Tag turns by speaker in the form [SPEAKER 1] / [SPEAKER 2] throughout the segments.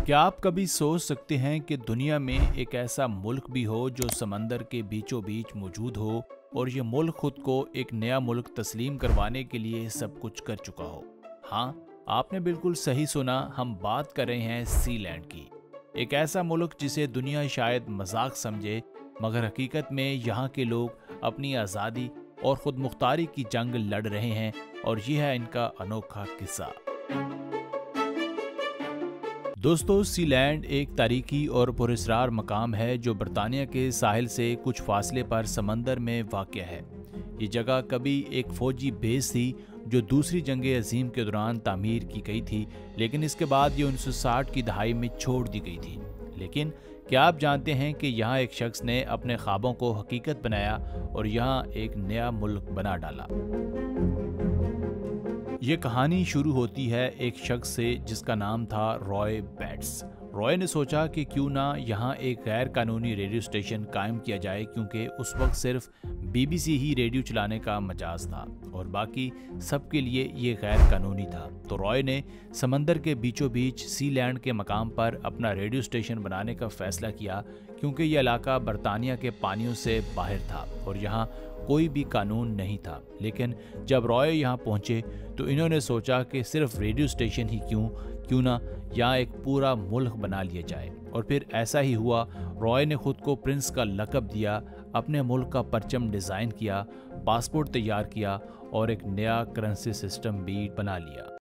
[SPEAKER 1] क्या आप कभी सोच सकते हैं कि दुनिया में एक ऐसा मुल्क भी हो जो समंदर के बीचों बीच मौजूद हो और ये मुल्क खुद को एक नया मुल्क तस्लीम करवाने के लिए सब कुछ कर चुका हो? हाँ, आपने बिल्कुल सही सुना, हम बात कर रहे हैं सीलैंड की। एक ऐसा मुल्क जिसे दुनिया शायद मजाक समझे, मगर हकीकत में यहाँ के लोग अपनी आज़ादी और खुद मुख्तारी की जंग लड़ रहे हैं और यह है इनका अनोखा किस्सा। दोस्तों, सीलैंड एक तारीखी और पुरस्कार मकाम है जो बरतानिया के साहिल से कुछ फासले पर समंदर में वाक़या है। ये जगह कभी एक फ़ौजी बेस थी जो दूसरी जंग अजीम के दौरान तामीर की गई थी, लेकिन इसके बाद ये 1960 की दहाई में छोड़ दी गई थी। लेकिन क्या आप जानते हैं कि यहाँ एक शख्स ने अपने ख्वाबों को हकीकत बनाया और यहाँ एक नया मुल्क बना डाला। ये कहानी शुरू होती है एक शख्स से जिसका नाम था रॉय बैट्स। रॉय ने सोचा कि क्यों ना यहाँ एक गैर कानूनी रेडियो स्टेशन कायम किया जाए, क्योंकि उस वक्त सिर्फ BBC ही रेडियो चलाने का मजाज था और बाकी सबके लिए ये गैर कानूनी था। तो रॉय ने समंदर के बीचों बीच सीलैंड के मकाम पर अपना रेडियो स्टेशन बनाने का फैसला किया, क्योंकि यह इलाका बरतानिया के पानियों से बाहर था और यहाँ कोई भी कानून नहीं था। लेकिन जब रॉय यहाँ पहुँचे तो इन्होंने सोचा कि सिर्फ रेडियो स्टेशन ही क्यों ना यहाँ एक पूरा मुल्क बना लिया जाए। और फिर ऐसा ही हुआ। रॉय ने खुद को प्रिंस का लक़ब दिया, अपने मुल्क का परचम डिज़ाइन किया, पासपोर्ट तैयार किया और एक नया करेंसी सिस्टम भी बना लिया।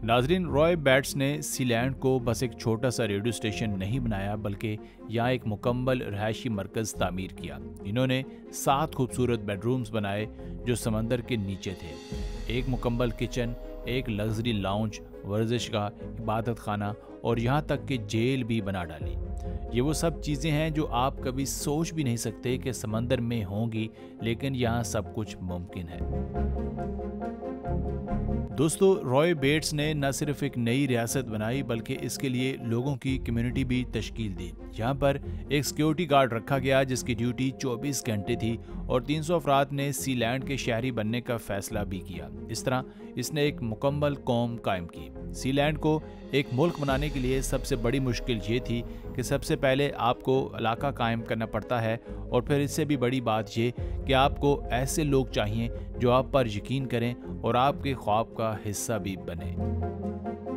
[SPEAKER 1] नाजरीन, रॉय बैट्स ने सीलैंड को बस एक छोटा सा रेडियो स्टेशन नहीं बनाया, बल्कि यहाँ एक मुकम्मल रहायशी मरकज़ तामीर किया। इन्होंने 7 खूबसूरत बेडरूम्स बनाए जो समंदर के नीचे थे। एक मुकम्मल किचन, एक लग्जरी लाउंज, वर्जिशगाह, इबादत खाना और यहाँ तक कि जेल भी बना डाली। ये वो सब चीज़ें हैं जो आप कभी सोच भी नहीं सकते कि समंदर में होंगी, लेकिन यहाँ सब कुछ मुमकिन है। दोस्तों, रॉय बेट्स ने न सिर्फ एक नई रियासत बनाई बल्कि इसके लिए लोगों की कम्युनिटी भी तश्कील दी। यहाँ पर एक सिक्योरिटी गार्ड रखा गया जिसकी ड्यूटी 24 घंटे थी और 300 अफराद ने सीलैंड के शहरी बनने का फैसला भी किया। इस तरह इसने एक मुकम्मल कौम कायम की। सीलैंड को एक मुल्क बनाने के लिए सबसे बड़ी मुश्किल ये थी कि सबसे पहले आपको इलाका कायम करना पड़ता है और फिर इससे भी बड़ी बात ये कि आपको ऐसे लोग चाहिए जो आप पर यकीन करें और आपके ख्वाब का हिस्सा भी बने।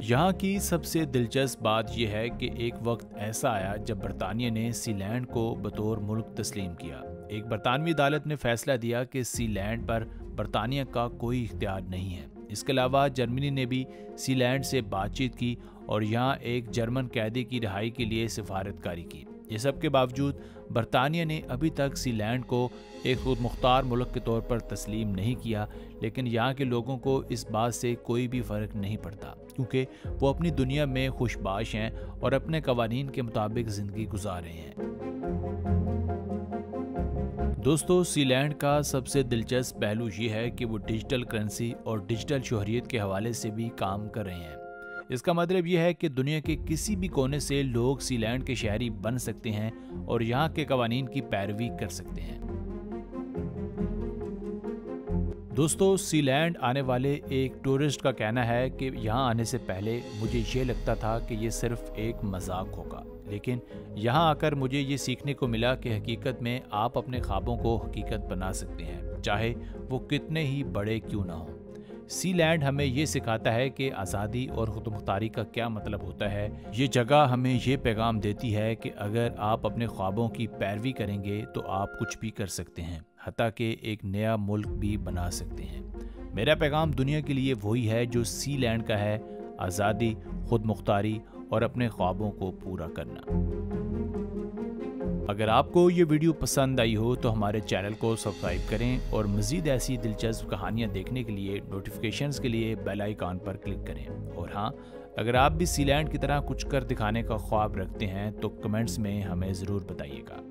[SPEAKER 1] यहाँ की सबसे दिलचस्प बात यह है कि एक वक्त ऐसा आया जब बरतानिया ने सीलैंड को बतौर मुल्क तस्लीम किया। एक बरतानवी अदालत ने फैसला दिया कि सीलैंड पर बरतानिया का कोई इख्तियार नहीं है। इसके अलावा जर्मनी ने भी सीलैंड से बातचीत की और यहाँ एक जर्मन कैदी की रिहाई के लिए सिफारतकारी की। ये सब के बावजूद बरतानिया ने अभी तक सीलैंड को एक खुद मुख्तार मुल्क के तौर पर तस्लीम नहीं किया, लेकिन यहाँ के लोगों को इस बात से कोई भी फ़र्क नहीं पड़ता, क्योंकि वो अपनी दुनिया में खुशबाश हैं और अपने कवानीन के मुताबिक ज़िंदगी गुजार रहे हैं। दोस्तों, सीलैंड का सबसे दिलचस्प पहलू ये है कि वो डिजिटल करेंसी और डिजिटल शोहरियत के हवाले से भी काम कर रहे हैं। इसका मतलब यह है कि दुनिया के किसी भी कोने से लोग सीलैंड के शहरी बन सकते हैं और यहाँ के कवानीन की पैरवी कर सकते हैं। दोस्तों, सीलैंड आने वाले एक टूरिस्ट का कहना है कि यहाँ आने से पहले मुझे ये लगता था कि ये सिर्फ एक मजाक होगा, लेकिन यहाँ आकर मुझे ये सीखने को मिला कि हकीकत में आप अपने ख्वाबों को हकीकत बना सकते हैं, चाहे वो कितने ही बड़े क्यों ना हो। सीलैंड हमें ये सिखाता है कि आज़ादी और खुदमुख्तारी का क्या मतलब होता है। ये जगह हमें ये पैगाम देती है कि अगर आप अपने ख्वाबों की पैरवी करेंगे तो आप कुछ भी कर सकते हैं, हत्ता कि एक नया मुल्क भी बना सकते हैं। मेरा पैगाम दुनिया के लिए वही है जो सीलैंड का है: आज़ादी, खुदमुख्तारी और अपने ख्वाबों को पूरा करना। अगर आपको ये वीडियो पसंद आई हो तो हमारे चैनल को सब्सक्राइब करें और मज़ीद ऐसी दिलचस्प कहानियाँ देखने के लिए नोटिफिकेशंस के लिए बेल आइकॉन पर क्लिक करें। और हाँ, अगर आप भी सीलैंड की तरह कुछ कर दिखाने का ख्वाब रखते हैं तो कमेंट्स में हमें ज़रूर बताइएगा।